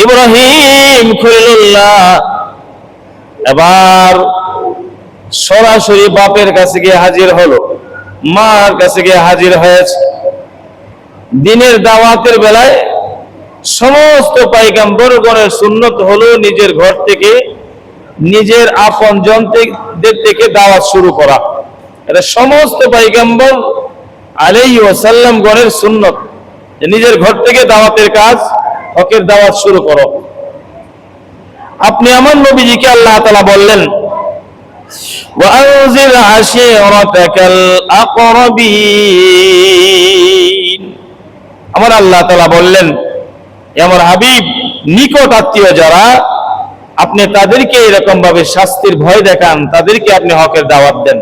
ইব্রাহিম খলিলুল্লাহ এবার সরাসরি বাপের কাছে গিয়ে হাজির হলো, মার কাছে গিয়ে হাজির হয়েছে। দিনের দাওয়াতের বেলায় সমস্ত পয়গম্বরগণের সুন্নত হলো নিজের ঘর থেকে, নিজের আপনজনদের থেকে দাওয়াত শুরু করা। এটা সমস্ত পয়গম্বর আলাইহি ওয়াসাল্লাম গণের সুন্নত, নিজের ঘর থেকে দাওয়াতের কাজ, হকের দাওয়াত শুরু করো। আপনি আমার নবীজিকে আল্লাহ তাআলা বললেন, ওয়ানজির আশিরাতাকাল আকরাবিন। আমার আল্লাহ তাআলা বললেন, আমার হাবিব, নিকট আত্মীয় যারা, আপনি তাদেরকে এরকম ভাবে শাস্তির ভয় দেখান, তাদেরকে আপনি হকের দাওয়াত দেন।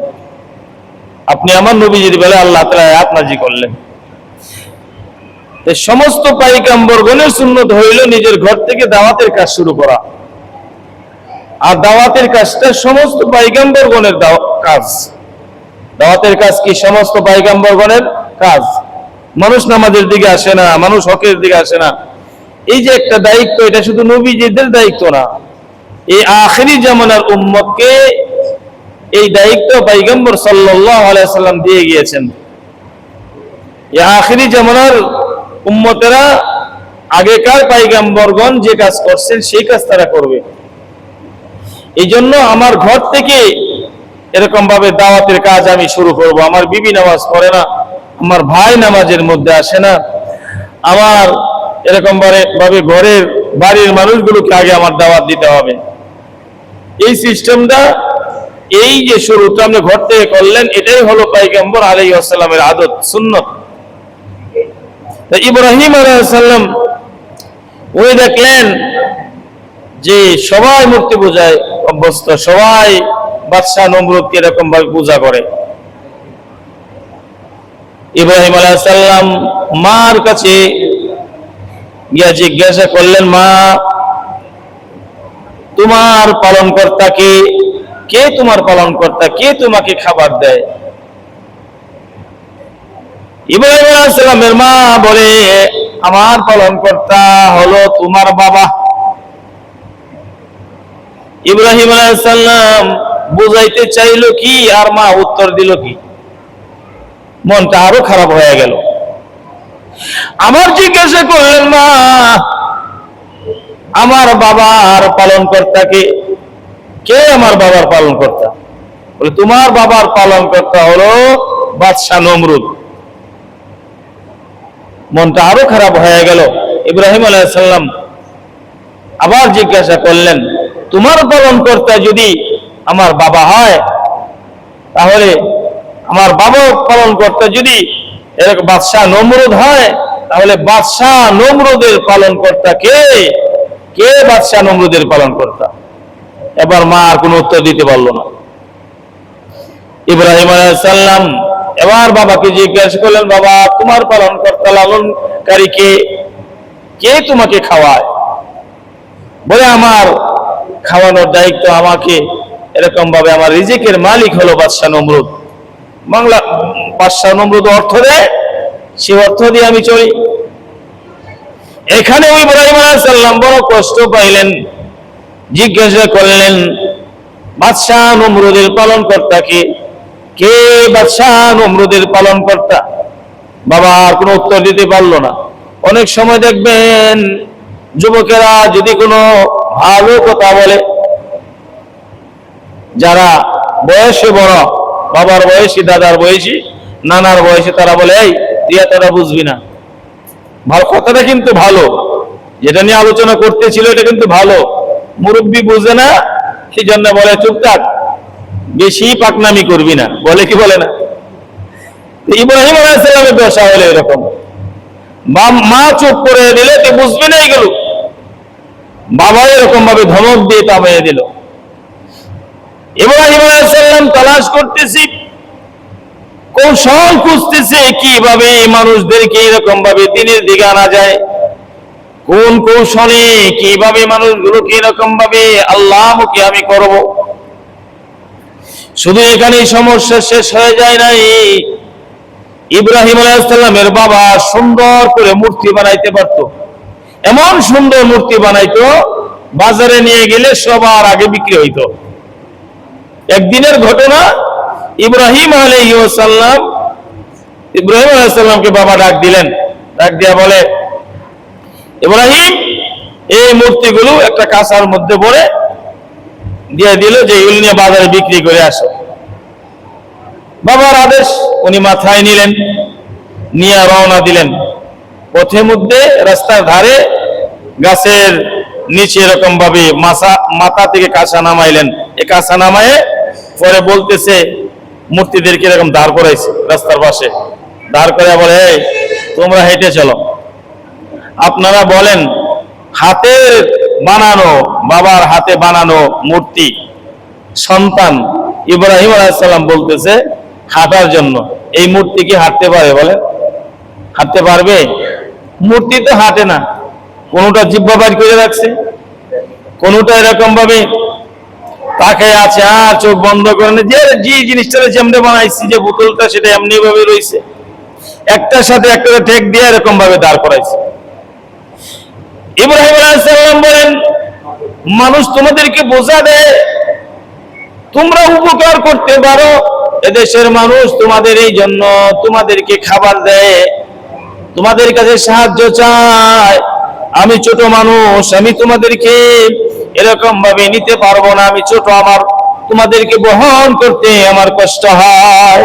আপনি আমার নবীজির বেলা আল্লাহ তাআলা আয়াত নাযিল করলেন। এই সমস্ত পয়গম্বরগণের সুন্নত হইল নিজের ঘর থেকে দাওয়াতের কাজ শুরু করা। আর দাওয়াতের কাজটা সমস্ত পয়গম্বরগণের কাজ। দাওয়াতের কাজ কি? সমস্ত পয়গম্বরগণের কাজ। মানুষ নামাজের দিকে আসে না, মানুষ হকের দিকে আসে না। এই যে একটা দায়িত্ব, এটা শুধু নবীজিদের দায়িত্ব না, এই আখিরি জামানার উম্মতকে এই দায়িত্ব পয়গম্বর সাল্লাল্লাহু আলাইহি ওয়াসাল্লাম দিয়ে গিয়েছেন। এই আখিরি জামানার উম্মতেরা আগেকার পয়গম্বরগণ যে কাজ করছেন সেই কাজ তারা করবে। এই জন্য আমার ঘর থেকে এরকম ভাবে দাওয়াতের কাজ আমি শুরু করব। আমার বিবি নামাজ পড়ে না, আমার ভাই নামাজের মধ্যে আসে না, আমার এরকম ভাবে ঘরের বাড়ির মানুষগুলোকে আগে আমার দাওয়াত দিতে হবে। এই সিস্টেমটা, এই যে শুরুটা আপনি ঘর থেকে করলেন, এটাই হলো পয়গম্বর আলাইহিস সালামের আদত, সুন্নত। ইব্রাহিম আলাইহিস সালাম ওই দেখলেন যে সবাই মূর্তি পূজায় অভ্যস্ত, সবাই বাদশাহ নমরুদকে এরকম ভাবে পূজা করে। ইব্রাহিম আলাইহিস সালাম মার কাছে গিয়া জিজ্ঞাসা করলেন, মা, তোমার পালনকর্তা কে? কে তোমার পালনকর্তা? কে তোমাকে খাবার দেয়? ইব্রাহিম আলাইহিস সালামের মা বলে, আমার পালনকর্তা হলো তোমার বাবা। ইব্রাহিম আলাইহিস সালাম বুঝাইতে চাইলো কি, আর মা উত্তর দিল কি? মনটা আরো খারাপ হয়ে গেল। আমার জিজ্ঞাসা করলেন, মা, আমার বাবার পালনকর্তা কে? কে আমার বাবার পালনকর্তা? বলে, তোমার বাবার পালনকর্তা হলো বাদশাহ নমরুদ। মনটা আরো খারাপ হয়ে গেল। ইব্রাহিম আলাইহিস সালাম আবার জিজ্ঞাসা করলেন, তোমার পালনকর্তা যদি আমার বাবা হয়, তাহলে আমার বাবা পালনকর্তা যদি এরকম বাদশাহ নমরুদ হয়, তাহলে বাদশাহ নমরুদের পালনকর্তা কে? কে বাদশাহ নমরুদের পালনকর্তা? এবার মা আর কোনো উত্তর দিতে পারল না। ইব্রাহিম আলাইহিস সালাম এবার বাবাকে জিজ্ঞাসা করলেন, বাবা, তোমার পালনকর্তা, লালনকারী কে? কে তোমাকে খাওয়ায়? বলে, আমার খাওয়ানোর দায়িত্ব আমাকে, এরকম ভাবে আমার রিজিকের মালিক হলো বাদশাহ নমরুদ। বাংলা বাদশাহ নমরুদ অর্থ দেয়, সে অর্থ দিয়ে আমি চলি। এখানে ইব্রাহিম আলাইহিস সালাম বড় কষ্ট পাইলেন, জিজ্ঞাসা করলেন, বাদশাহ নমরুদের পালনকর্তা কে? কে বাদশাহ নমরুদের পালনকর্তা? বাবা আর কোনো উত্তর দিতে পারলো না। অনেক সময় দেখবেন যুবকেরা যদি কোনো ভালো কথা বলে, যারা বয়সে বড়, বাবার বয়সী, দাদার বয়সী, নানার বয়সী, তারা বলে, এই তুই এতটা বুঝবি না, ভালো কথাটা কিন্তু ভালো, যেটা নিয়ে আলোচনা করতেছিল এটা কিন্তু ভালো, মুরব্বী বুঝে না, সেই জন্য বলে চুপ থাক, বেশি পাকনামি করবি না, বলে কি বলে না? ইব্রাহিম আলাইহিস সালামের দশা হলো এরকম। মা চুপ করে দিলে তুই বুঝবি না এগুলো, বাবা এরকম ভাবে ধমক দিয়ে থামিয়ে দিল। ইব্রাহিম আলাইহিস সালাম তালাশ করতেছি, কৌশল খুঁজতেছে কিভাবে মানুষদেরকে এরকম ভাবে দিনের দিকে আনা যায়, কোন কৌশলে কিভাবে মানুষগুলোকে এরকম ভাবে আল্লাহকে আমি করব। শুধু এখানেই সমস্যা শেষ হয়ে যায় নাই। ইব্রাহিম আলাইহিস সালামের বাবা সুন্দর করে মূর্তি বানাইতে পারত, এমন সুন্দর মূর্তি বানাইতো, বাজারে নিয়ে গেলে সবার আগে বিক্রি হইতো। একদিনের ঘটনা, ইব্রাহিম আলাইহিস সালামকে বাবা ডাক দিলেন, ডাক দিয়া বলে, ইব্রাহিম, এই মূর্তিগুলো একটা কাঁসার মধ্যে ভরে দিয়ে দিল যে এগুলো নিয়ে বাজারে বিক্রি করে আসো। বাবার আদেশ উনি মাথায় নিলেন, নিয়ে রওনা দিলেন। পথে মধ্যে রাস্তার ধারে গাছের নিচে এরকম ভাবে মাথা থেকে কাঁসা নামাইলেন। এই কাঁসা নামায়ে পরে বলতেছে, মূর্তিদেরকে এরকম দাঁড় করাইছে রাস্তার পাশে, দাঁড় করে বলে, এই তোমরা হেঁটে চলো। আপনারা বলেন, হাতের বানানো, বাবার হাতে বানানো মূর্তি সন্তান ইব্রাহিম আলাইহিস সালাম বলতেছে হাঁটার জন্য, এই মূর্তি কি হাঁটতে পারে? বলে হাঁটতে পারবে? মূর্তি তো হাঁটে না, কোনটা জিহ্বা বাইর করে রাখছে, কোনটা এরকম ভাবে তাকে আছে, আর চোখ বন্ধ করে যে জিনিসটা যেমনি বানাইছি, যে বোতলটা সেটা এমনি ভাবে রয়েছে, একটার সাথে একটা ঠেক দিয়ে এরকম ভাবে দাঁড় করাইছে। ইব্রাহিম আলাইহিস সালাম বলেন, মানুষ তোমাদেরকে বোঝা দেয়, তোমরা উপকার করতে পারো, এদেশের মানুষ তোমাদের এই জন্য তোমাদেরকে খাবার দেয়, তোমাদের কাছে সাহায্য চায়। আমি ছোট মানুষ, আমি তোমাদেরকে এরকম ভাবে নিতে পারবো না, আমি ছোট, আমার তোমাদেরকে বহন করতে আমার কষ্ট হয়,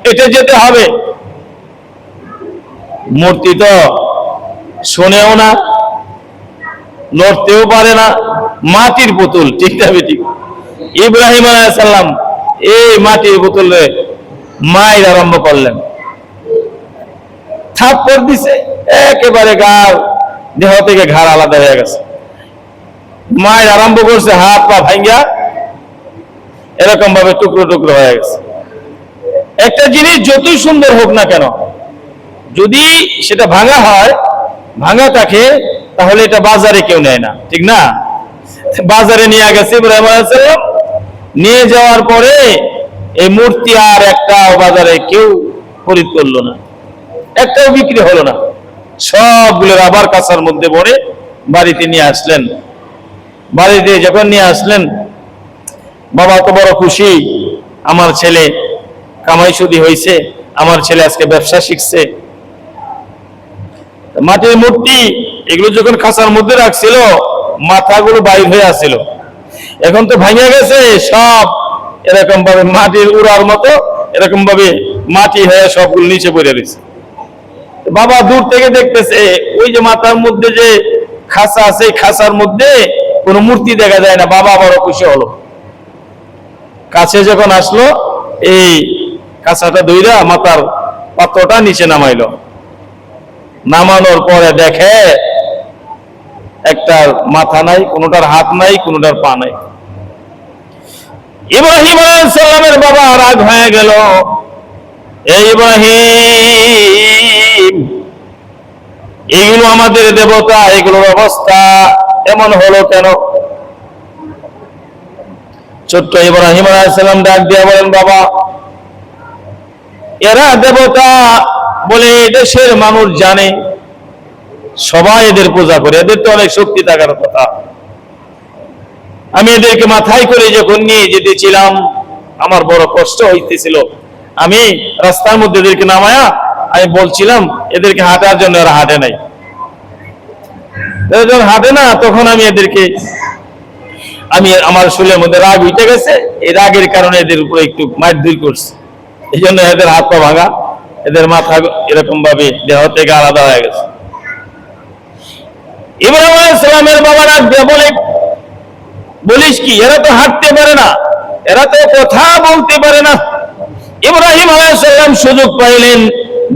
এটা যেতে হবে। মূর্তি তো শোনেও না, নড়তেও পারে না, মাটির পুতুল, ঠিক না ঠিক? ইব্রাহিম আলাইহিস সালাম এই মাটির পুতুলে মায়ের আরম্ভ করলেন, থাপ্পড় দিছে, একেবারে গার দেহ থেকে ঘাড় আলাদা হয়ে গেছে। মায়ের আরম্ভ করছে, হাত পা ভাঙ্গা এরকম ভাবে টুকরো টুকরো হয়ে গেছে। একটা জিনিস যতই সুন্দর হোক না কেন, যদি সেটা ভাঙা হয়, ভাঙা থাকে, তাহলে এটা বাজারে কেউ নেয় না, ঠিক না? বাজারে নিয়ে গেছে ইব্রাহিম আলাইহিস সালাম, নিয়ে যাওয়ার পরে এই মূর্তি আর একটা বাজারে কেউ খরিদ করলো না, একটাও বিক্রি হলো না। সবগুলোর আবার কাঁসার মধ্যে ভরে বাড়িতে নিয়ে আসলেন। বাড়িতে যখন নিয়ে আসলেন, বাবা তো বড় খুশি, আমার ছেলে কামাই শুধু হয়েছে, আমার ছেলে আজকে ব্যবসা শিখছে। মাটির মূর্তি এগুলো যখন কাঁসার মধ্যে রাখছিল, মাথাগুলো বাইর হয়ে আসছিল, এখন তো ভাঙে গেছে সব, এরকম ভাবে মাটির উড়ার মতো এরকম ভাবে মাটি হয়ে সবগুলো নিচে পড়ে রয়েছে। বাবা দূর থেকে দেখতেছে, ওই যে মাথার মধ্যে যে খাঁচা আছে, খাঁচার মধ্যে কোনো মূর্তি দেখা যায় না। বাবা বড় খুশি হলো, কাছে যখন আসলো, এই খাঁচাটা ধইরা মাথার পাত্রটা নিচে নামাইলো। নামানোর পরে দেখে একটার মাথা নাই, কোনোটার হাত নাই, কোনোটার পা নাই। ইব্রাহিম আলাইহিস সালামের বাবা রাগ হয়ে গেল, এই ইব্রাহিম, এগুলো আমাদের দেবতা, এগুলোর অবস্থা এমন হলো কেন? ছোট্ট ইব্রাহিম আলাইহিস সালাম ডাক দিয়ে বলেন, বাবা, এরা দেবতা বলে দেশের মানুষ জানে, সবাই এদের পূজা করে, এদের তো অনেক শক্তি থাকার কথা। আমি এদেরকে মাথায় করে যখন নিয়ে যেতেছিলাম, আমার বড় কষ্ট হইতেছিল। আমি রাস্তার মধ্যে এদেরকে নামায়া আমি বলছিলাম এদেরকে হাঁটার জন্য, এরা হাঁটে নাই। যখন হাঁটে না, তখন আমি এদেরকে, আমার শরীরের মধ্যে রাগ উঠে গেছে, এই রাগের কারণে এদের উপরে একটু মারধর করছে, এই জন্য এদের হাত পা ভাঙা, এদের মাথা এরকম ভাবে দেহ থেকে আলাদা হয়ে গেছে। ইব্রাহিম আলাইহিস সালামের বাবা ডাক দিয়ে বলে, বলিস কি, এরা তো হাঁটতে পারে না, এরা তো কথা বলতে পারে না। ইব্রাহিম আলাইহিস সালাম সুযোগ পাইলেন,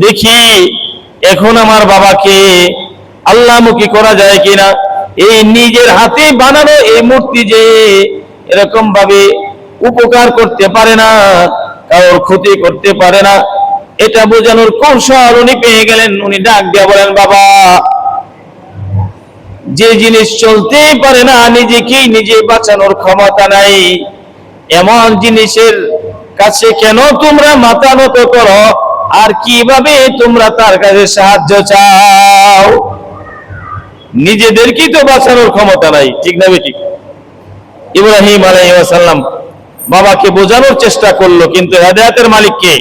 দেখি এখন আমার বাবাকে আল্লাহমুখী করা যায় কিনা। এই নিজের হাতে বানানো এই মূর্তি যে এরকম ভাবে উপকার করতে পারে না, কারোর ক্ষতি করতে পারে না, এটা বোঝানোর কৌশল উনি পেয়ে গেলেন। উনি ডাক দিয়ে বলেন, বাবা, যে জিনিস চলতেই পারে না, নিজেকেই নিজে বাঁচানোর ক্ষমতা নাই, এমন জিনিসের কাছে কেন তোমরা মাথা নত করো, আর কিভাবে তোমরা তার কাছে সাহায্য চাও? নিজেদেরকেই তো বাঁচানোর ক্ষমতা নাই, ঠিক না বেঠিক? ইব্রাহিম আলাইহিস সালাম বাবাকে বোঝানোর চেষ্টা করলো, কিন্তু হেদায়েতের মালিক কে?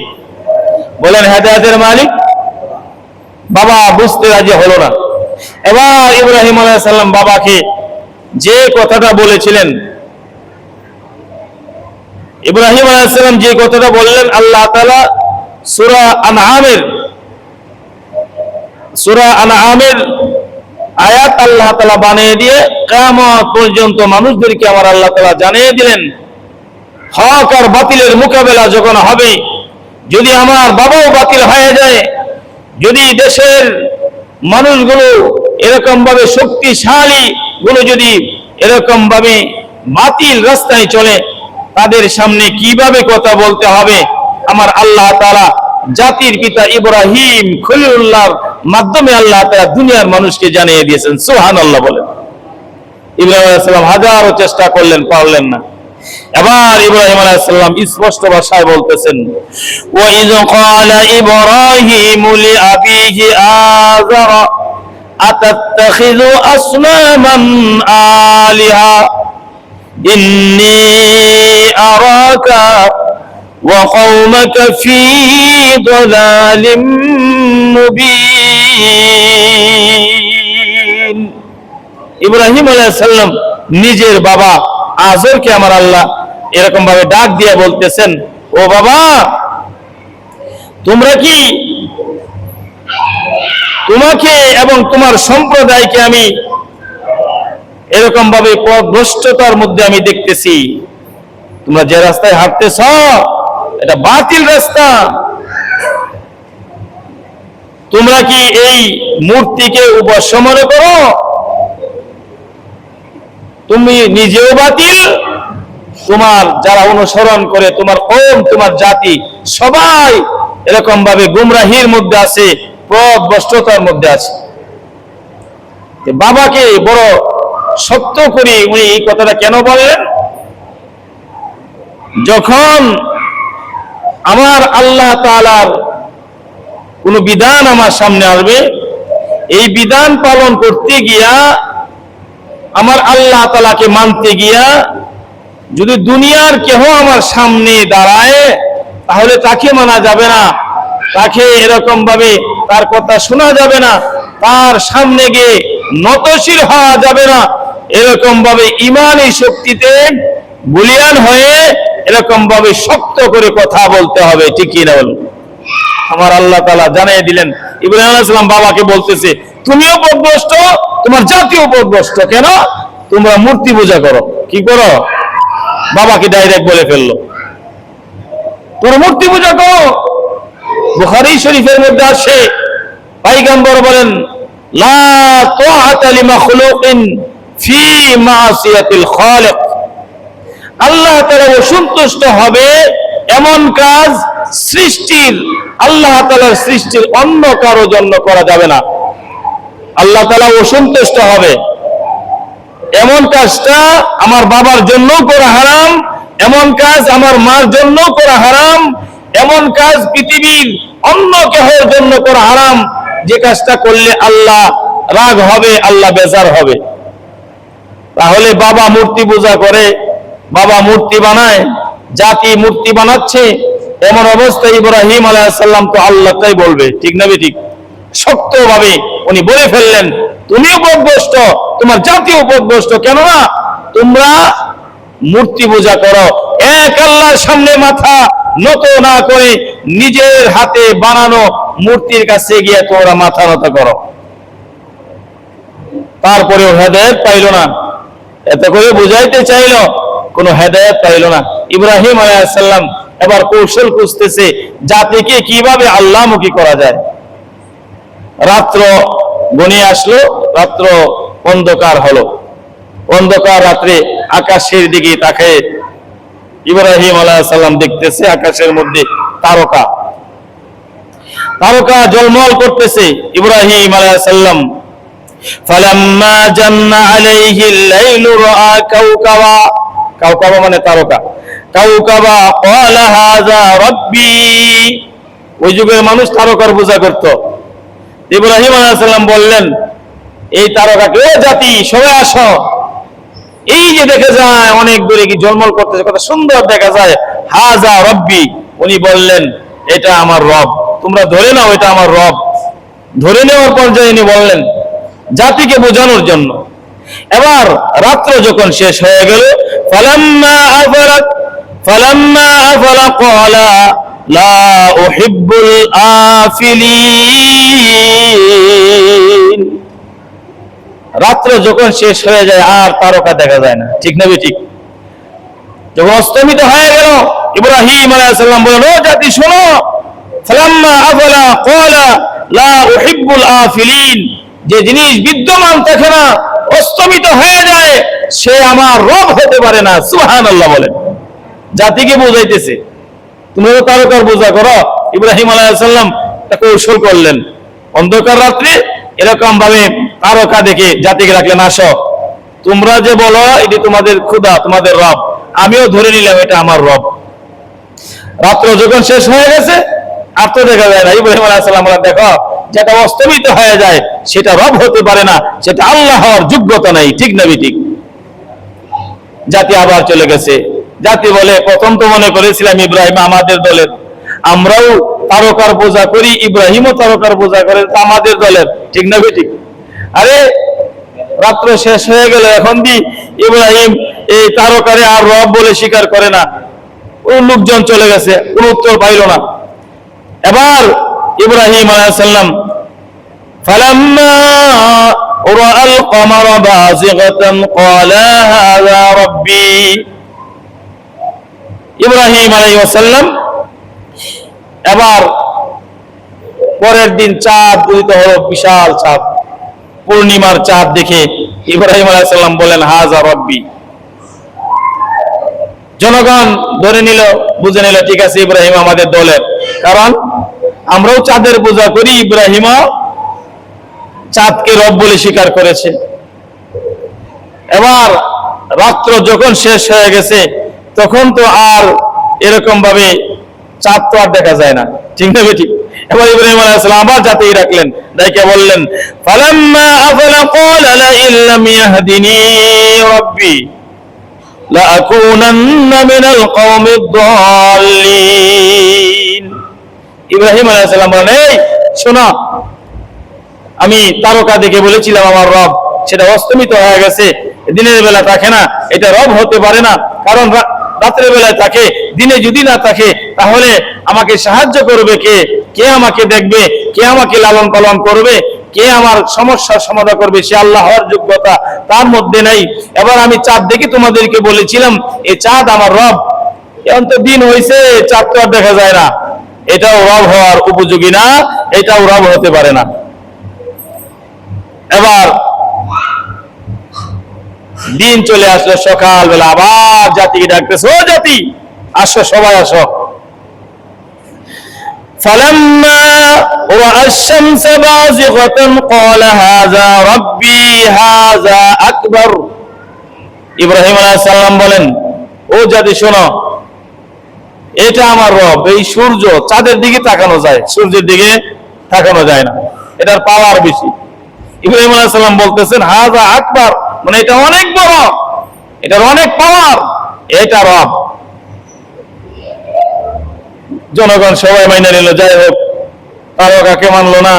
বলেন, হেদায়েতের মালিক বাবা বুঝতে রাজি হলো না। এবার ইব্রাহিম আলাইহিস সালাম বাবাকে যে কথাটা বলেছিলেন, ইব্রাহিম আলাইহিস সালাম যে কথাটা বললেন, আল্লাহ তাআলা সূরা আনআমের আয়াত আল্লাহ তাআলা বানিয়ে দিয়ে কিয়ামত পর্যন্ত মানুষদেরকে আমার আল্লাহ তাআলা জানিয়ে দিলেন, হক আর বাতিলের মোকাবেলা যখন হবে, যদি আমার বাবাও বাতিল হয়ে যায়, যদি দেশের মানুষগুলো এরকম ভাবে শক্তিশালী গুলো যদি এরকম ভাবে বাতিল রাস্তায় চলে, তাদের সামনে কিভাবে কথা বলতে হবে আমার আল্লাহ তাআলা জাতির পিতা ইব্রাহিম খলিলুল্লাহর মাধ্যমে আল্লাহ তাআলা দুনিয়ার মানুষকে জানিয়ে দিয়েছেন। সুবহানাল্লাহ বলেন। ইব্রাহিম আলাইহিস সালাম হাজারো চেষ্টা করলেন, পারলেন না। এবার ইব্রাহিম আলাইহিস সালাম স্পষ্ট ভাষায় বলতেছেন, ওয়া ইয ক্বালা ইব্রাহিমু লিআবিহি আযারা আতাত্তাখিযু আসনামান আলিহা ইন্নী আরাকা ওয়া কওমাকা ফী দালালিম মুবিন। ইব্রাহিম আলাইহিস সালাম নিজের বাবা আজরকে আমার আল্লাহ এরকম ভাবে ডাক দিয়ে বলতেছেন, ও বাবা, তোমরা কি তোমাকে এবং তোমার সম্প্রদায়কে আমি এরকম ভাবে পথভ্রষ্টতার মধ্যে আমি দেখতেছি। তোমরা যে রাস্তায় হাঁটতেছ এটা বাতিল রাস্তা। তোমরা কি এই মূর্তিকে উপাস্য মনে করো? তুমি নিজেও বাতিল, তোমার যারা অনুসরণ করে, তোমার কওম, তোমার জাতি সবাই এরকম ভাবে গুমরাহির মধ্যে আছে, পথভ্রষ্টতার মধ্যে আছে। বাবাকে বড় শক্ত করে উনি এই কথাটা কেন বললেন? যখন আমার আল্লাহ তাআলার কোন বিধান আমার সামনে আসবে, এই বিধান পালন করতে গিয়া, আমার আল্লাহ তাআলাকে মানতে গিয়া যদি দুনিয়ার কেহ আমার সামনে দাঁড়ায়, তাহলে তাকে মানা যাবে না, তাকে এরকম ভাবে তার কথা শোনা যাবে না, তার সামনে গিয়ে নতশির হওয়া যাবে না। এরকম ভাবে ঈমানী শক্তিতে বলিয়ান হয়ে এরকম ভাবে শক্ত করে কথা বলতে হবে, ঠিক কি না বলুন? আমার আল্লাহ তাআলা জানিয়ে দিলেন, ইব্রাহিম আলাইহিস সালাম বাবাকে বলতেছে, তুমিও পথভ্রষ্ট, তোমার জাতীয় পথভ্রষ্ট। কেন? তোমরা মূর্তি পূজা করো। কি করো? বাবাকে ডাইরেক্ট বলে ফেললো, তোমরা মূর্তি পূজা করো। বুখারী শরীফের মধ্যে আসে, পয়গম্বর বলেন, লা তাআতা লিমাখলুকিন ফি মাসিয়াতিল খালিক। আল্লাহ তাআলা অসন্তুষ্ট হবে এমন কাজ সৃষ্টির, আল্লাহ তাআলার সৃষ্টির অন্য কারো জন্য করা যাবে না। আল্লাহ তাআলা অসন্তুষ্ট হবে এমন কাজটা আমার বাবার জন্য করা হারাম, এমন কাজ আমার মার জন্য করা হারাম, এমন কাজ পৃথিবীর অন্য কেহর জন্য করা হারাম, যে কাজটা করলে আল্লাহ রাগ হবে, আল্লাহ বেজার হবে। তাহলে বাবা মূর্তি পূজা করে, বাবা মূর্তি বানায়, জাতি মূর্তি বানাচ্ছে, এমন অবস্থায় ইব্রাহিম আলাইহিস সালাম তো আল্লাহকেই বলবে, ঠিক না ঠিক? শক্তভাবে উনি বলে ফেললেন, তুমিও পথভ্রষ্ট, তোমার জাতীয় পথভ্রষ্ট। কেননা তোমরা মূর্তি পূজা করো, এক আল্লাহর সামনে মাথা নত না করে নিজের হাতে বানানো মূর্তির কাছে গিয়ে তোমরা মাথা নত করো। তারপরেও হেদায়েত পাইল না, এত করে বুঝাইতে চাইল, কোনো হেদায়েত পাইল না। ইব্রাহিম আলাইহিস সালাম এবার কৌশল খুঁজতেছে জাতিকে কিভাবে আল্লাহমুখী করা যায়। রাত্র ঘনিয়ে আসলো, রাত্র অন্ধকার হলো। অন্ধকার রাত্রে আকাশের দিকে তাকিয়ে ইব্রাহিম আলাইহিস সালাম দেখতেছে আকাশের মধ্যে তারকা, তারকা ঝলমল করতেছে। ইব্রাহিম আলাইহিস সালাম ফালাম্মা জান্না আলাইহিল লাইলু রাআ কাওকাবা, কাওকাবা মানে তারকা, কাওকাবা ক্বালা হাযা রাব্বি। ওই যুগের মানুষ তারকার পূজা করত। ইব্রাহিম আলাইহিস সালাম বললেন, এই তারকাকে, ও জাতি সবাই আসো, এই যে দেখা যায় অনেক দূরে কি ঝলমল করতেছে, কত সুন্দর দেখা যায়, হাজা রব্বি, উনি বললেন এটা আমার রব, তোমরা ধরে নাও এটা আমার রব। ধরে নেওয়ার পর্যায়ে উনি বললেন জাতিকে বোঝানোর জন্য। এবার রাত্র যখন শেষ হয়ে গেল, ফালাম্মা আফালা ক্বালা লা উহিব্বুল আফিলিন। রাত্র যখন শেষ হয়ে যায় আর তারকা দেখা যায় না, ঠিক না ঠিক? যখন অস্তমিত হয়ে গেল, ইব্রাহিম আলাইহিস সালাম বললেন, ও জাতি শোনো, ফালাম্মা আফালা ক্বালা লা উহিব্বুল আফিলিন, যে জিনিস বিদ্যমান থাকে না, অস্তমিত হয়ে যায়, সে আমার রব হতে পারে না। সুবহানাল্লাহ বলেন। জাতিকে বোঝাইতেছে, তুমি তো তারকার পূজা করো। ইব্রাহিম আলাইহিস সালাম একটা কৌশল করলেন, অন্ধকার রাত্রে এরকম ভাবে তারকা দেখে জাতিকে রাখলেন, আসো, তোমরা যে বলো এটি তোমাদের খোদা, তোমাদের রব, আমিও ধরে নিলাম এটা আমার রব। রাত্র যখন শেষ হয়ে গেছে আর তো দেখা যায় না, ইব্রাহিম আলাইহিস সালাম বলেন, দেখো, যেটা অস্তমিত হয়ে যায় সেটা রব হতে পারে না, সেটা আল্লাহ হওয়ার যোগ্যতা নাই, ঠিক না ঠিক? জাতি আবার চলে গেছে। জাতি বলে, প্রথম তো মনে করেছিলাম ইব্রাহিম আমাদের দলের, আমরাও তারকার পূজা করি, ইব্রাহিমও তারকার পূজা করে, আমাদের দলের, ঠিক না ঠিক? আরে রাত্র শেষ হয়ে গেল, এখন দি ইব্রাহিম এই তারকারে আর রব বলে স্বীকার করে না, ও লোকজন চলে গেছে, কোন উত্তর পাইল না। এবার ইব্রাহিম আলাইহিস সালাম ফালাম্মা রাআল কমারা বাযিগাতান ক্বালা হাযা রাব্বি, ইব্রাহিম আলাইহিস সালাম এবার পরের দিন চাঁদ উদিত হলো, বিশাল চাঁদ, পূর্ণিমার চাঁদ দেখে ইব্রাহিম আলাইহিস সালাম বলেন, হাযা রাব্বি। জনগণ ধরে নিল, বুঝে নিল, ঠিক আছে ইব্রাহিম আমাদের দলের, কারণ আমরাও চাঁদের পূজা করি, ইব্রাহিমও চাঁদকে রব বলে স্বীকার করেছে। এবার রাত্র যখন শেষ হয়ে গেছে, তখন তো আর এরকম ভাবে চাঁদ তো আর দেখা যায় না, ঠিক না ঠিক? এবার ইব্রাহিম আলাইহিস সালাম আবার জাতিকে রাখলেন, ডাইকে বললেন, ফালাম্মা আফালা ক্বালা লা ইল্লাম ইয়াহদিনি রাব্বি লাআকুনান্না মিনাল কওমিদ দাল্লিন। ইব্রাহিম আলাইহিস সালাম বলেন, এই শোনো, আমি তারকা দেখে বলেছিলাম আমার রব, সেটা অস্তমিত হয়ে গেছে, দিনের বেলা থাকে না, এটা রব হতে পারে না, কারণ রাতের বেলায় থাকে, দিনে যদি না থাকে তাহলে আমাকে সাহায্য করবে কে? কে আমাকে দেখবে? কে আমাকে লালন পালন করবে? কে আমার সমস্যার সমাধান করবে? সে আল্লাহ হওয়ার যোগ্যতা তার মধ্যে নাই। এবার আমি চাঁদ দেখে তোমাদেরকে বলেছিলাম এই চাঁদ আমার রব, এখন তো দিন হয়েছে, চাঁদ তো আর দেখা যায় না, এটাও রব হওয়ার উপযোগী না, এটাও রব হতে পারে না। এবার দিন চলে আসলো, সকালবেলা আবার জাতিকে ডাকতেছে, ও জাতি আসো, সবাই আসো। ফালাম্মা রাআ আশ-শামস বাযিগাতান ক্বালা হাযা রাব্বি হাযা আকবার। ইব্রাহিম আলাইহিস সালাম বলেন, ও জাতি শোনো, এটা আমার রব। এই সূর্য, চাঁদের দিকে তাকানো যায়, সূর্যের দিকে তাকানো যায় না, এটার পাওয়ার বেশি। ইব্রাহিম আলাইহিস সালাম বলতেছেন হাযা আকবার, মানে এটা অনেক বড়, এটার অনেক পাওয়ার, এটা রব। জনগণ সবাই মাইনে নিল। যাই হোক, তারকাকে মানলো না,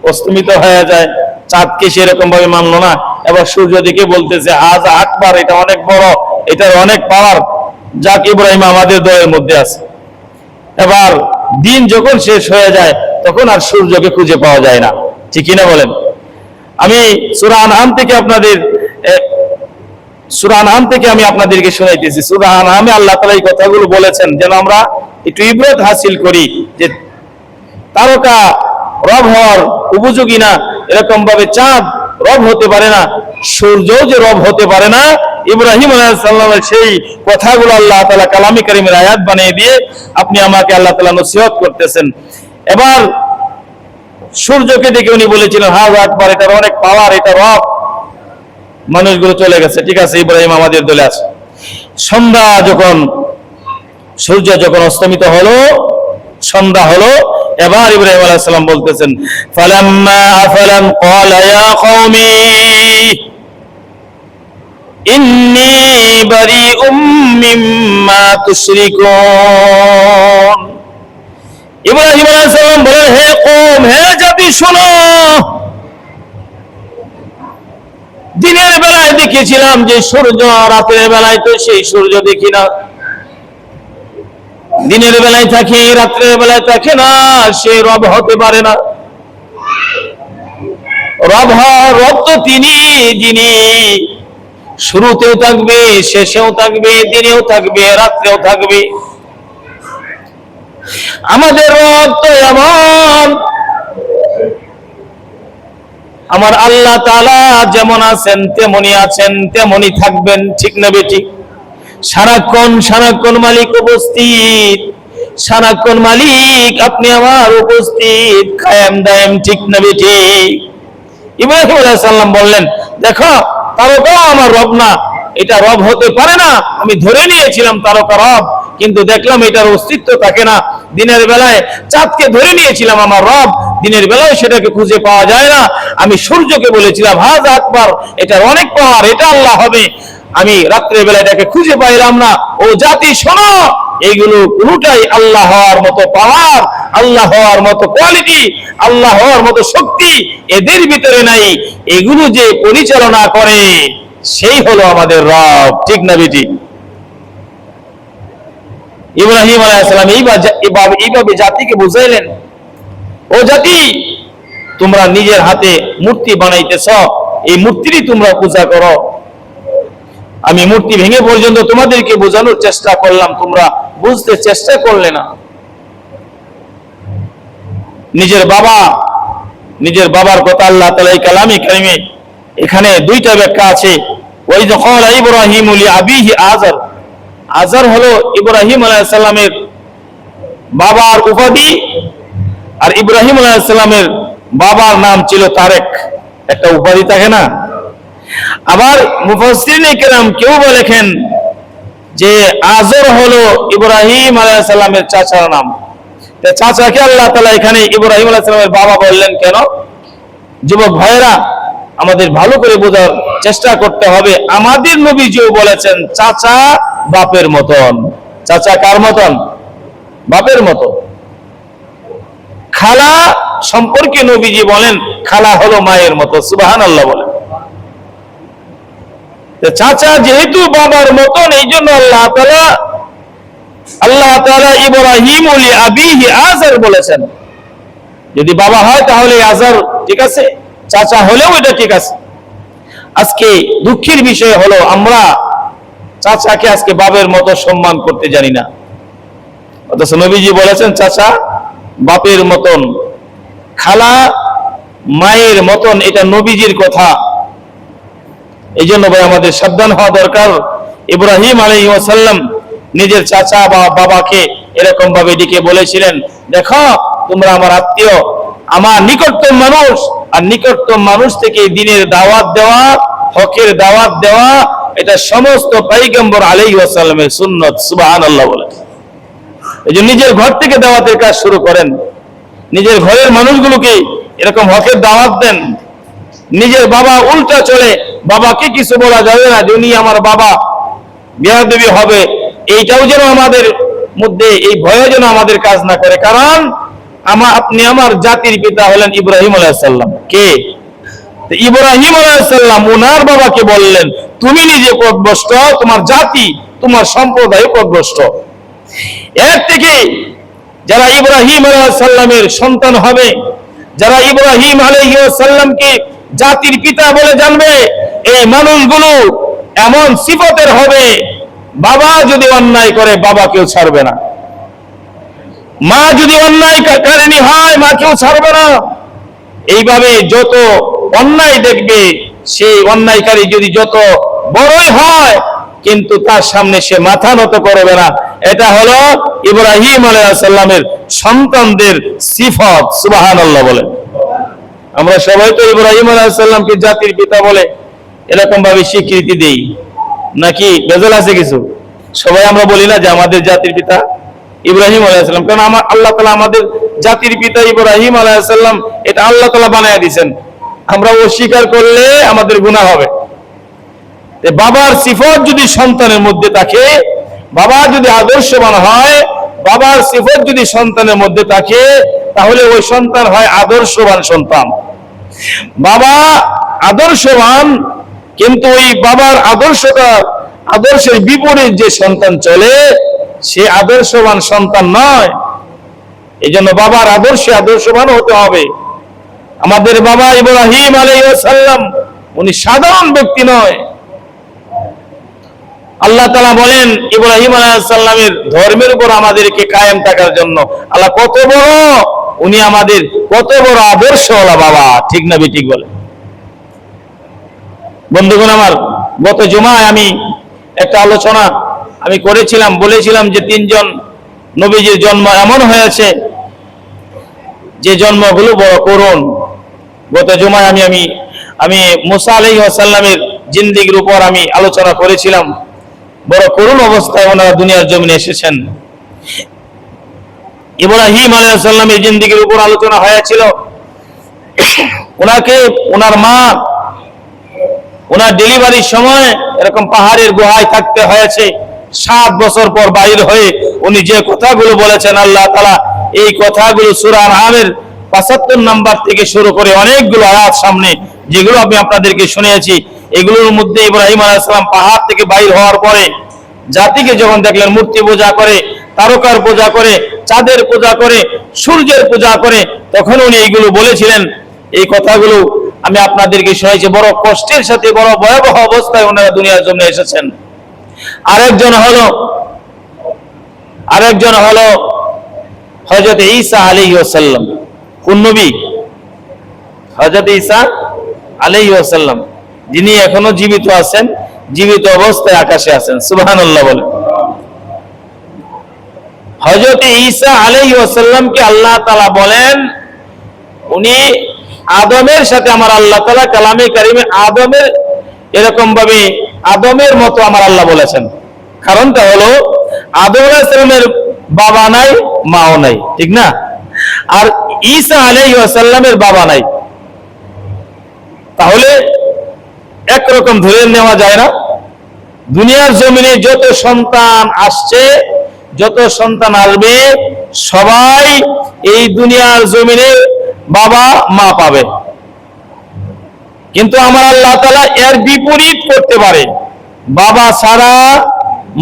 অস্তমিত হয়ে যায়, চাঁদকে সেরকম ভাবে মানলো না। এবার সূর্য দিকে বলতেছে হাযা আকবার, এটা অনেক বড়, এটার অনেক পাওয়ার, যাক ইব্রাহিম আমাদের দলের মধ্যে আছে। এবার দিন যখন শেষ হয়ে যায় তখন আর সূর্যকে খুঁজে পাওয়া যায় না, ঠিক না বলেন? আমি সূরা আনআম থেকে আমি আপনাদেরকে শোনাইতেছি। সূরা আনআমে আল্লাহ তাআলা এই কথাগুলো বলেছেন যেন আমরা একটু ইবরত হাসিল করি, যে তারকা রব হওয়ার উপযোগী না, এরকম ভাবে চাঁদ রব হতে পারে না, সূর্যও যে রব হতে পারে না। ইব্রাহিম আলাইহিস সালামের সেই কথাগুলো আল্লাহ তাআলা কালামে কারীমের আয়াত বানিয়ে দিয়ে আপনি আমাকে আল্লাহ তাআলা নসিহত করতেছেন। এবার সূর্যকে দেখে উনি বলেছিলেন হাযা আকবার, এটার অনেক পাওয়ার, এটা রব। মানুষগুলো চলে গেছে, ঠিক আছে ইব্রাহিম আমাদের দলে আছে। সূর্য যখন অস্তমিত হলো, সন্ধ্যা হলো, এবার ইব্রাহিম আলাইহিস সালাম বলতেছেন, ফালাম্মা আফালান ক্বালা ইয়া কওমি ইন্নী বারিউম মিম্মা তুশরিকুন। ইব্রাহিম আলাইহিস সালাম বলেন, হে কওম, হে জাতি, শোনো, দিনের বেলায় দেখেছিলাম যে সূর্য, রাতের বেলায় তো সেই সূর্য দেখি না। দিনের বেলায় থাকে, রাত্রের বেলায় থাকে না, সে রব হতে পারে না। রব তো তিনি, যিনি শুরুতেও থাকবে, শেষেও থাকবে, দিনেও থাকবে, রাত্রেও থাকবে। আমাদের রব তো এমন, আমার আল্লাহ তাআলা যেমন আছেন তেমনি আছেন, তেমনি থাকবেন, ঠিক না বেঠিক? সারাক্ষণ মালিক উপস্থিত, সারাক্ষণ মালিক আপনি আমার উপস্থিত, কায়েম দায়েম, ঠিক না বেঠিক? ইব্রাহিম আলাইহিস সালাম বললেন, দেখো, তারকাও আমার রব না, এটা রব হতে পারে না। আমি ধরে নিয়েছিলাম তারকা রব, কিন্তু দেখলাম এটার অস্তিত্ব থাকে না। দিনের বেলায় চাঁদকে ধরে নিয়েছিলাম আমার রব, দিনের বেলায় সেটাকে খুঁজে পাওয়া যায় না। আমি সূর্যকে বলেছিলাম হাযা আকবার, এটার অনেক পাওয়ার, এটা আল্লাহ হবে। আমি রাত্রের বেলায় এটাকে খুঁজে পাইলাম না। ও জাতি, শোনো, এইগুলো কোনটাই আল্লাহ হওয়ার মতো পাওয়ার, আল্লাহ হওয়ার মতো কোয়ালিটি, আল্লাহ হওয়ার মতো শক্তি এদের ভিতরে নাই। এগুলো যে পরিচালনা করে সেই হলো আমাদের রব, ঠিক না বেঠিক? ইব্রাহিম আলাইহিস সালাম এইভাবে জাতিকে বুঝাইলেন, ও জাতি, তোমরা নিজের হাতে মূর্তি বানাইতেছ, এই মূর্তিরই তোমরা পূজা করো। আমি মূর্তি ভেঙে পর্যন্ত তোমাদেরকে বোঝানোর চেষ্টা করলাম, তোমরা বুঝতে চেষ্টা করলে না। নিজের বাবার কথা আল্লাহ তাআলা এই কালামে কারিমে এখানে দুইটা ব্যাখ্যা আছে। ওয়াইদ ক্বালা ইব্রাহিমু লিআবিহি আযার, আযার হলো ইব্রাহিম আলাইহিস সালামের বাবার উপাধি, আর ইব্রাহিম আলাইহিস সালামের বাবার নাম ছিল তারেক, একটা উপাধি থাকে না। আবার মুফাসসিরিনে কেরাম কেউ বলেছেন যে আযর হলো ইব্রাহিম আলাইহিস সালামের চাচার নাম। তা চাচাকে আল্লাহ তাআলা এখানে ইব্রাহিম আলাইহিস সালামের বাবা বললেন কেন? যুবক ভাইরা, আমাদের ভালো করে বোঝার চেষ্টা করতে হবে। আমাদের নবীজিও বলেছেন চাচা বাপের মতন। চাচা কার মতন? বাপের মতো। খালা সম্পর্কে নবীজি বলেন খালা হলো মায়ের মতো, সুবহানাল্লাহ বলেন। চাচা যেহেতু বাবার মতন, এই জন্য আল্লাহ তাআলা ইব্রাহিম লিআবিহি আযার বলেছেন। যদি বাবা হয় তাহলে আযার ঠিক আছে, চাচা হলেও এটা ঠিক আছে। আজকে দুঃখের বিষয় হলো আমরা চাচাকে আজকে বাবার মতো সম্মান করতে জানি না, অথচ নবীজি বলেছেন চাচা বাপের মতন, খালা মায়ের মতন, এটা নবীজির কথা। এই জন্য ভাই আমাদের সাবধান হওয়া দরকার। ইব্রাহিম আলাইহিস সালাম নিজের চাচা বা বাবাকে এরকম ভাবে ডেকে বলেছিলেন, দেখো, তোমরা আমার আত্মীয়, আমার নিকটতম মানুষ, আর নিকটতম মানুষ থেকে দ্বীনের দাওয়াত দেওয়া, হকের দাওয়াত দেওয়া, এটা সমস্ত পয়গম্বর আলাইহিস সালামের সুন্নাত, সুবহানাল্লাহ বলেন। এই জন্য নিজের ঘর থেকে দাওয়াতের কাজ শুরু করেন, নিজের ঘরের মানুষগুলোকে এরকম হকের দাওয়াত দেন। নিজের বাবা উল্টা চলে, বাবাকে কিছু বলা যাবে না, যিনি আমার বাবা, বেয়াদবি হবে, এইটাও যেন আমাদের মধ্যে, এই ভয়ে যেন আমাদের কাজ না করে। কারণ আপনি আমার জাতির পিতা হলেন ইব্রাহিম আলাইহিস সালাম। কে? ইব্রাহিম আলাইহিস সালাম ওনার বাবাকে বললেন, তুমি নিজে পথভ্রষ্ট, তোমার জাতি, তোমার সম্প্রদায় পথভ্রষ্ট। এর থেকে যারা ইব্রাহিম আলাইহিস সালামের সন্তান হবে, যারা ইব্রাহিম আলাইহিস সালামকে জাতির পিতা বলে জানবে, এই মানুষগুলো এমন সিফতের হবে, বাবা যদি অন্যায় করে বাবাকেও ছাড়বে না, মা যদি অন্যায়কারিণী হয় মাকেও ছাড়বে না। এইভাবে যত অন্যায় দেখবে, সেই অন্যায়কারী যদি যত বড়ই হয়, কিন্তু তার সামনে সে মাথা নত করবে না। এটা হলো ইব্রাহিম আলাইহিস সালামের সন্তানদের সিফত, সুবহানাল্লাহ বলেন। আমরা সবাই তো ইব্রাহিম আলাইহিস সালামকে জাতির পিতা বলে এরকম ভাবে স্বীকৃতি দেই, নাকি বেজাল আছে কিছু? সবাই আমরা বলি না যে আমাদের জাতির পিতা ইব্রাহিম আলাইহিস সালাম, কারণ আল্লাহ তাআলা আমাদের জাতির পিতা ইব্রাহিম আলাইহিস সালাম, এটা আল্লাহ তাআলা বানায়া দিয়েছেন। আমরা অস্বীকার করলে আমাদের গুনাহ হবে। বাবার সিফত যদি সন্তানের মধ্যে থাকে, বাবা যদি আদর্শবান হয়, বাবার সিফত যদি সন্তানের মধ্যে থাকে, তাহলে ওই সন্তান হয় আদর্শবান সন্তান। বাবা আদর্শবান, কিন্তু ওই বাবার আদর্শের বিপরীত যে সন্তান চলে, সে আদর্শবান সন্তান নয়। এই জন্য বাবার আদর্শবান হতে হবে। আমাদের বাবা ইব্রাহিম আলাইহিস সালাম উনি সাধারণ ব্যক্তি নয়। আল্লাহ তাআলা বলেন ইব্রাহিম আলাইহিস সালামের ধর্মের উপর আমাদেরকে কায়েম থাকার জন্য আল্লাহ কত বড়, উনি আমাদের কত বড় আদর্শওয়ালা বাবা, ঠিক না ঠিক বলে? বন্ধুগণ আমার, গত জুমায় আমি একটা আলোচনা আমি করেছিলাম, বলেছিলাম যে 3 জন নবীজির জন্ম এমন হয়েছে যে জন্মগুলো বড় করুণ। গত জুমায় আমি মুসা আলাইহিস সালামের জিন্দেগির উপর আমি আলোচনা করেছিলাম। বড় করুণ অবস্থায় ওনারা দুনিয়ার জমিনে এসেছেন। ইব্রাহিম আলাইহিস সালামের জিন্দেগির উপর আলোচনা হয়েছিল। ওনাকে ওনার মা ওনার ডেলিভারির সময় এরকম পাহাড়ের গুহায় থাকতে হয়েছে। 7 বছর পর বাইর হয়ে উনি যে কথাগুলো বলেছেন, আল্লাহ তাআলা এই কথাগুলো সূরা আনআমের 75 নাম্বার থেকে শুরু করে অনেকগুলো আয়াত সামনে, যেগুলো আমি আপনাদেরকে শুনিয়েছি, এগুলোর মধ্যে ইব্রাহিম আলাইহিস সালাম পাহাড় থেকে বাইর হওয়ার পরে জাতিকে যখন দেখলেন মূর্তি পূজা করে, তারকার পূজা করে, চাঁদের পূজা করে, সূর্যের পূজা করে, তখন উনি এইগুলো বলেছিলেন। এই কথাগুলো আমি আপনাদেরকে শুনিয়েছি। বড় কষ্টের সাথে, বড় ভয়াবহ অবস্থায় ওনারা দুনিয়ার জন্য এসেছেন। আরেকজন হলো হযরত ঈসা আলাইহিস সালাম। কোন নবী? হযরত ঈসা আলাইহিস সালাম, যিনি এখনো জীবিত আছেন, জীবিত অবস্থায় আকাশে আছেন। সুবহানাল্লাহ বলে। হযরত ঈসা আলাইহিস সালামকে আল্লাহ তাআলা বলেন, উনি আদমের সাথে আমার আল্লাহ তাআলা কালামে কারিমে আদমের এরকম ভাবে আদমের মতো আমার আল্লাহ বলেছেন। কারণটা হলো আদম আলাইহিস সালামের বাবা নাই, মাও নাই, ঠিক না? আর ঈসা আলাইহিস সালামের বাবা নাই, তাহলে একরকম ধরে নেওয়া যায় না। দুনিয়ার জমিনে যত সন্তান আসছে, যত সন্তান আসবে, সবাই এই দুনিয়ার জমিনে বাবা মা পাবে। কিন্তু আমার আল্লাহ তাআলা এর বিপরীত করতে পারে। বাবা ছাড়া,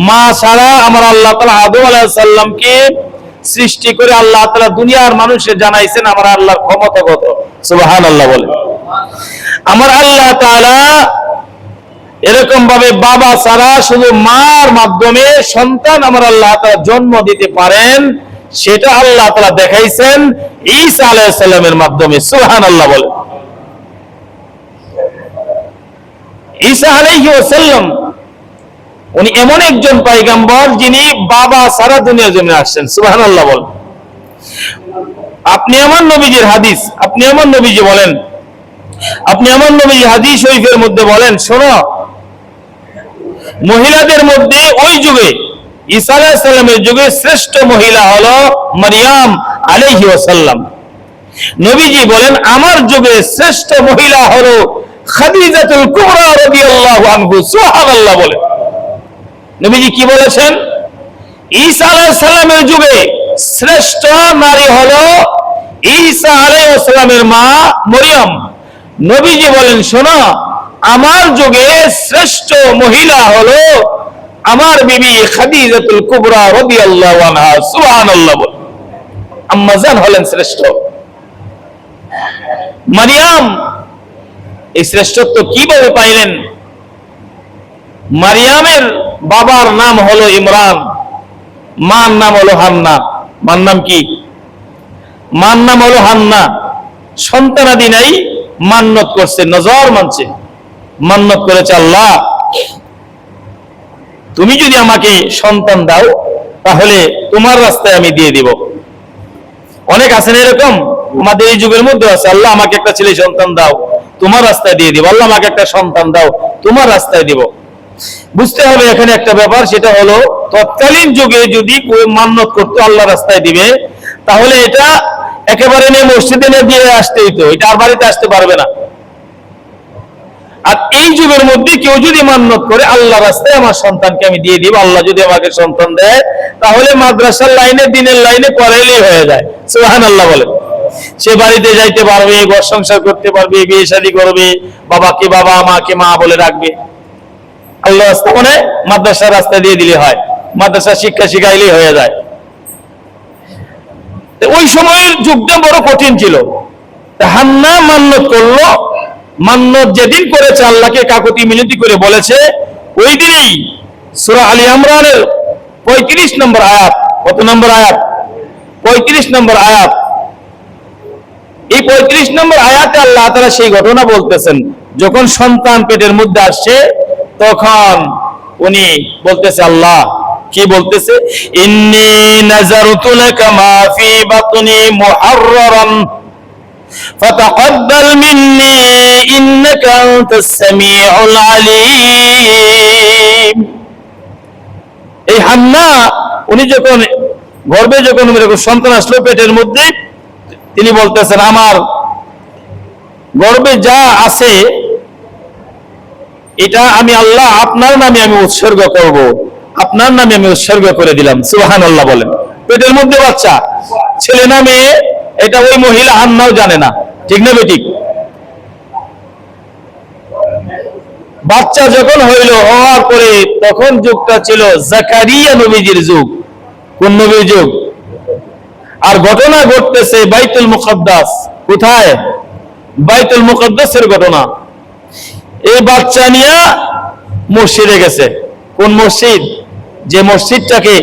মা ছাড়া আমার আল্লাহ তাআলা আদম আলাইহিস সালামকে সৃষ্টি করে আল্লাহ তাআলা দুনিয়ার মানুষের জানাইছেন আমার আল্লাহর ক্ষমতা কত। সুবহানাল্লাহ বলে। আমার আল্লাহ তাআলা এরকম ভাবে বাবা ছাড়া শুধু মার মাধ্যমে সন্তান আমার আল্লাহ তাআলা জন্ম দিতে পারেন, সেটা আল্লাহ তাআলা দেখাইছেন ঈসা আলাইহিস সালামের মাধ্যমে। সুবহানাল্লাহ বলে। ঈসা আলাইহিস সালাম উনি এমন একজন পয়গম্বর যিনি বাবা ছাড়া দুনিয়ার জমিনে আসছেন। সুবহানাল্লাহ বল। আপনি আমার নবীজির হাদিস, আপনি আমার নবীজি বলেন, আপনি আমার নবীজি হাদিস শরীফের মধ্যে বলেন, শোনো, মহিলাদের মধ্যে ওই যুগে ঈসা আলাইহিস সালামের যুগে শ্রেষ্ঠ মহিলা হলো মারইয়াম আলাইহিস সালাম। নবীজি বলেন আমার যুগে শ্রেষ্ঠ মহিলা হলো খাদিজাতুল কুবরা রাদিয়াল্লাহু আনহু। সুবহানাল্লাহ বলে। নবীজি কি বলেছেন? ঈসা আলাইহিস সালামের যুগে শ্রেষ্ঠ নারী হলো ঈসা আলাইহিস সালামের মা মরিয়ম। নবীজি বলেন, শোনো, আমার যুগে শ্রেষ্ঠ মহিলা হলো আমার বিবি খাদিজাতুল কুবরা রাদিয়াল্লাহু আনহা। সুবহানাল্লাহ বলে। আম্মা জান হলেন শ্রেষ্ঠ। মারইয়াম এই শ্রেষ্ঠত্ব কিভাবে পাইলেন? মারইয়ামের বাবার নাম হলো ইমরান, মার নাম হলো হান্না। মার নাম কি? মার নাম হলো হান্না। সন্তানাদি নাই, মান্নত করছে, নজর মানছে, মান্নত করেছে, আল্লাহ তুমি যদি আমাকে সন্তান দাও তাহলে তোমার রাস্তায় আমি দিয়ে দিব। অনেক আছেন এরকম, আমাদের এই যুগের মধ্যে আছে, আল্লাহ আমাকে একটা ছেলে সন্তান দাও, তোমার রাস্তায় দিয়ে দিব। আল্লাহ আমাকে একটা সন্তান দাও, তোমার রাস্তায় দিব। বুঝতে হবে এখানে একটা ব্যাপার, সেটা হলো তৎকালীন যুগে যদি কেউ মান্নত করতো আল্লাহ রাস্তায় দিবে, তাহলে এটা একেবারে নিয়ে মসজিদে নিয়ে দিয়ে আসতেই তো, এটা আর বাড়িতে আসতে পারবে না। আর এই যুগের মধ্যে কেউ যদি মান্যত করে আল্লাহ রাস্তায় আমার সন্তানকে আমি দিয়ে দিব, আল্লাহ যদি আমাকে সন্তান দেয়, তাহলে মাদ্রাসার লাইনে দিনের লাইনে করাইলেই হয়ে যায়। সুবহানাল্লাহ বলেন। সে বাড়িতে যাইতে পারবে, ঘর সংসার করতে পারবে, বিয়ে শাদী করবে, বাবাকে বাবা মাকে মা বলে রাখবে। আল্লাহ রাস্তা মানে মাদ্রাসার রাস্তা দিয়ে দিলে হয়, মাদ্রাসা শিক্ষা শিখাইলেই হয়ে যায়। ওই সময়ের যুগটা বড় কঠিন ছিল। হান্না মান্যত করলো, মান্যত যেদিন করেছে আল্লাহকে কাকুতি মিনতি করে বলেছে, ওই দিনেই সূরা আলী ইমরানের 35 নম্বর আয়াত, কত নম্বর আয়াত? 35 নম্বর আয়াত। এই 35 নম্বর আয়াতে আল্লাহ তাআলা সেই ঘটনা বলতেছেন, যখন সন্তান পেটের মধ্যে আসছে তখন উনি বলতেছে, আল্লাহ কি বলতেছে, ইন্নী নাযারতু লাকা মা ফি বাতনি মুহাররারান ফাতাকাব্বাল মিন্নী ইন্নাকা আনতাস সামিউল আলীম। এই হান্না উনি যখন গর্ভে যখন সন্তান আসলো পেটের মধ্যে, তিনি বলতেছেন, আমার গর্ভে যা আছে এটা আমি আল্লাহ আপনার নামে আমি উৎসর্গ করব, আপনার নামে আমি উৎসর্গ করে দিলাম। সুবহানাল্লাহ বলেন। পেটের মধ্যে বাচ্চা, ছেলে না মেয়ে, এটা ওই মহিলা হান্নাও জানে না, ঠিক না বেঠিক? বাচ্চা যখন হইল, হওয়ার পরে তখন যুগটা ছিল জাকারিয়া নবীজির যুগ। কোন নবীর যুগ? আর ঘটনা ঘটতেছে বাইতুল মুকদ্দাস। কোথায়? বাইতুল মুকদ্দাসের ঘটনা। এই বাচ্চা নিয়ে মসজিদে গেছে। কোন মসজিদ? যে মসজিদটাকে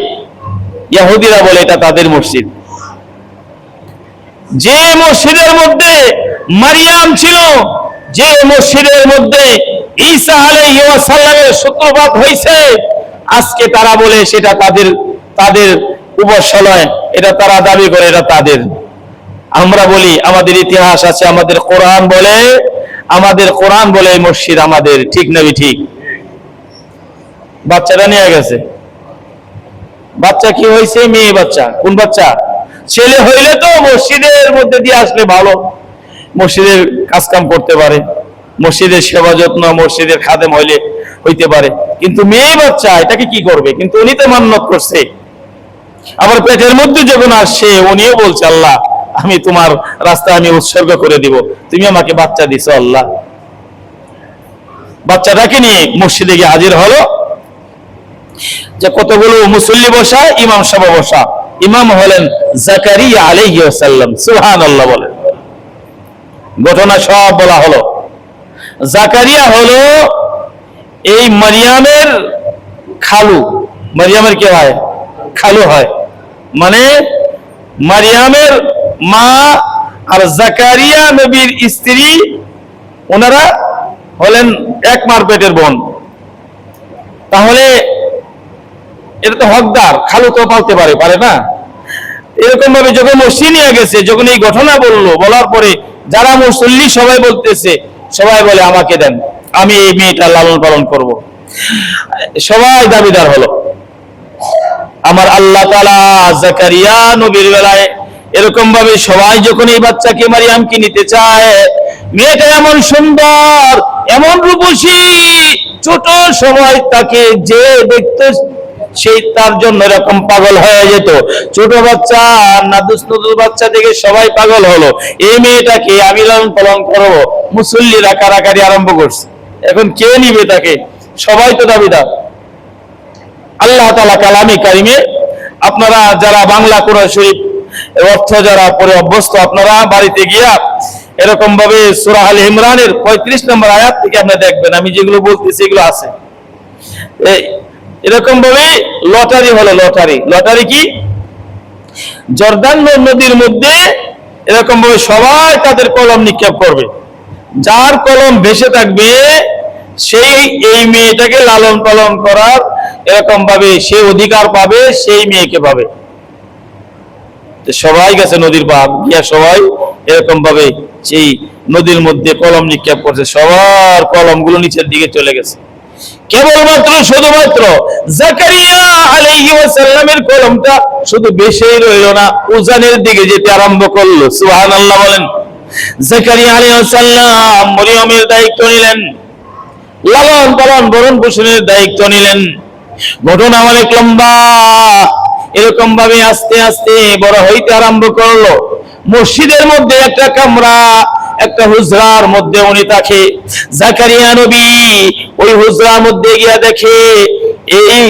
ইহুদিরা বলে এটা তাদের মসজিদ। যে মসজিদের মধ্যে মারিয়াম ছিল, যে মসজিদের মধ্যে ঈসা আলাইহিস সালামের সূত্রপাত হয়েছে, আজকে তারা বলে সেটা তাদের উপাসনায়, এটা তারা দাবি করে এটা তাদের। আমরা বলি আমাদের ইতিহাস আছে, আমাদের কোরআন বলে এই মসজিদ আমাদের, ঠিক না ঠিক? বাচ্চাটা নিয়ে গেছে। বাচ্চা কি হয়েছে? মেয়ে বাচ্চা। কোন বাচ্চা? ছেলে হইলে তো মসজিদের মধ্যে দিয়ে আসলে ভালো, মসজিদের কাজকাম করতে পারে, মসজিদের সেবা যত্ন, মসজিদের খাদেম হইতে পারে। কিন্তু মেয়ে বাচ্চা, এটাকে কি করবে? কিন্তু উনি তো মান্যত করছে। আবার পেটের মধ্যে যখন আসছে, উনিও বলছে, আল্লাহ আমি তোমার রাস্তায় আমি উৎসর্গ করে দিব, তুমি আমাকে বাচ্চা দিছো আল্লাহ। বাচ্চাটাকে নিয়ে মসজিদে গিয়ে হাজির হলো। যে কতগুলো মুসল্লি বসা, ইমাম সাহেব বসা। ইমাম হলেন জাকারিয়া আলাইহিস সালাম। সুবহানাল্লাহ বলেন। ঘটনা সব বলা হলো। জাকারিয়া হলো এই মারিয়ামের খালু। মারিয়ামের কি হয়? খালু হয়। মানে মারিয়ামের মা আর জাকারিয়া নবীর স্ত্রী, ওনারা হলেন এক মার পেটের বোন। তাহলে এটা তো হকদার, খালু তো পালতে পারে না। এরকম ভাবে যখন মসজিদ নিয়ে গেছে, যখন এই ঘটনা বলার পরে যারা মুসল্লি সবাই বলতেছে, সবাই বলে আমাকে দেন, আমি এই মেয়েটা লালন পালন করব। সবাই দাবিদার হলো। আমার আল্লাহ তাআলা জাকারিয়া নবীর বেলায় এরকম ভাবে সবাই যখন এই বাচ্চাকে মারিয়ামকে নিতে চায়, মেয়েটা এমন সুন্দর, এমন রূপসী, ছোট সময় তাকে যে দেখতো সেই তার জন্য এরকম পাগল হয়ে যেত। ছোট বাচ্চা, নাদুস নদুস বাচ্চা দেখে সবাই পাগল হলো। এই মেয়েটাকে আমি লালন পালন করবো। মুসল্লিরা কারাকারি আরম্ভ করছে। এখন কে নিবে তাকে? সবাই তো দাবিদার। আল্লাহ তাআলা কালামে কারিমে, আপনারা যারা বাংলা কোরআন শরীফ অর্থ যারা পড়ে অভ্যস্ত, আপনারা বাড়িতে গিয়া এরকম ভাবে সূরা আলে ইমরানের 35 নম্বর আয়াত থেকে আপনারা দেখবেন, আমি যেগুলো বলতেছি এগুলো আছে। এরকম ভাবে লটারি হলো। লটারি কি? জর্দান নদীর মধ্যে এরকম ভাবে সবাই তাদের কলম নিক্ষেপ করবে। যার কলম ভেসে থাকবে সেই এই মেয়েটাকে লালন পালন করার এরকম ভাবে সে অধিকার পাবে, সেই মেয়েকে পাবে। সবাই গেছে নদীর পার গিয়া, সবাই এরকম ভাবে সেই নদীর মধ্যে কলম নিক্ষেপ করছে। সবার কলমগুলো নিচের দিকে চলে গেছে। কেবলমাত্র শুধুমাত্র জাকারিয়া আলাইহিস সালামের কলমটা শুধু বেশিই রইল না, উজানের দিকে যেতে আরম্ভ করলো। সুবহানাল্লাহ বলেন। জাকারিয়া আলাইহিস সালাম মরিয়মের দায়িত্ব নিলেন, লালন পালন ভরণ পোষণের দায়িত্ব নিলেন। ঘটনা অনেক লম্বা। এরকম ভাবে আস্তে আস্তে বড় হইতে আরম্ভ করলো। মসজিদের মধ্যে একটা কামরা, একটা হুজরার মধ্যে উনি থাকে। জাকারিয়া নবী ওই হুজরার মধ্যে গিয়া দেখে এই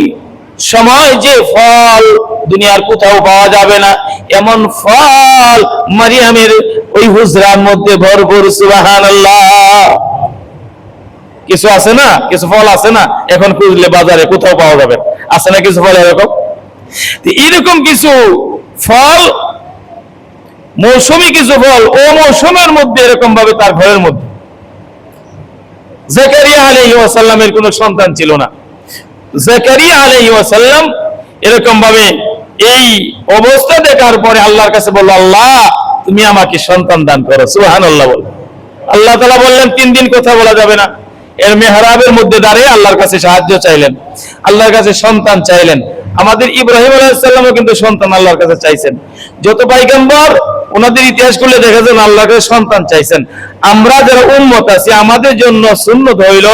সময় যে ফল দুনিয়ার কোথাও পাওয়া যাবে না, এমন ফল মারিয়ামের ওই হুজরার মধ্যে ভরপুর। সুবহানাল্লাহ। কিছু আছে না, কিছু ফল আছে না, এখন খুঁজলে বাজারে কোথাও পাওয়া যাবে, আছে না কিছু ফল এরকম। এরকম কিছু ফল, মৌসুমী কিছু ফল, ও মৌসুমের মধ্যে এরকম ভাবে তার ঘরের মধ্যে। জাকারিয়া আলাইহিস সালামের কোনো সন্তান ছিল না। জাকারিয়া আলাইহিস সালাম এরকম ভাবে এই অবস্থা দেখার পরে আল্লাহর কাছে বলল, আল্লাহ তুমি আমাকে সন্তান দান করো। সুবহানাল্লাহ বল। আল্লাহ তাআলা বললেন 3 দিন কথা বলা যাবে না। এর মেহরাবের মধ্যে দাঁড়িয়ে আল্লাহর কাছে সাহায্য চাইলেন, আল্লাহর কাছে সন্তান চাইলেন। আমাদের ইব্রাহিম আলাইহিস সালামও কিন্তু সন্তান আল্লাহর কাছে চাইছেন। যত পয়গম্বর ওনাদের ইতিহাস করলে দেখা যায় আল্লাহর কাছে সন্তান চাইছেন। আমরা যারা উম্মত আছি, আমাদের জন্য সুন্নত হইল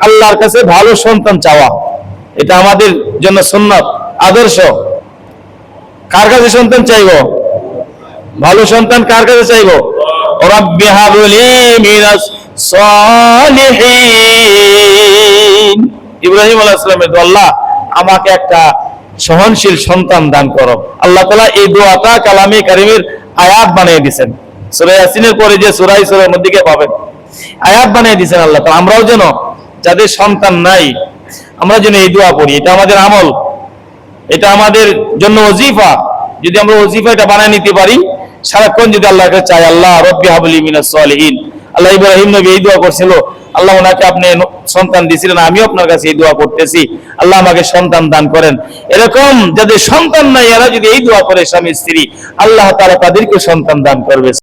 আল্লাহর কাছে ভালো সন্তান চাওয়া। এটা আমাদের জন্য সুন্নত, আদর্শ। কার কাছে সন্তান চাইবো? ভালো সন্তান কার কাছে চাইবো? রাব্বি হাবলি মিনাস সালিহিন। ইব্রাহিম আলাইহিস সালামের দোয়া, আল্লাহ আমাকে একটা সহনশীল সন্তান দান করো। আল্লাহ তাআলা এই দোয়াটা কালামে কারীমের আয়াত বানিয়ে দিয়েছেন। সূরা ইয়াসিনের পরে যে সূরা সূরার মধ্যে গিয়ে পাবেন, আয়াত বানিয়ে দিয়েছেন আল্লাহ তাআলা। আমরাও যেন যাদের সন্তান নাই, আমরা যেন এই দোয়া পড়ি। এটা আমাদের আমল, এটা আমাদের জন্য ওজিফা। যদি আমরা ওজিফা এটা বানিয়ে নিতে পারি, সারাক্ষণ যদি আল্লাহর কাছে চাই, আল্লাহ রাব্বি হাবলি মিনাস সালিহিন। আল্লাহ ইব্রাহিম নবী এই দোয়া করছিল, আল্লাহ ওনাকে আপনি সন্তান দিয়েছিলেন, আমিও আপনার কাছে এই দোয়া করতেছি, আল্লাহ আমাকে সন্তান দান করেন। এরকম যাদের সন্তান নাই, এরা যদি এই দোয়া করে স্বামী স্ত্রী, আল্লাহ তাআলা তাদেরকে সন্তান দান করবে।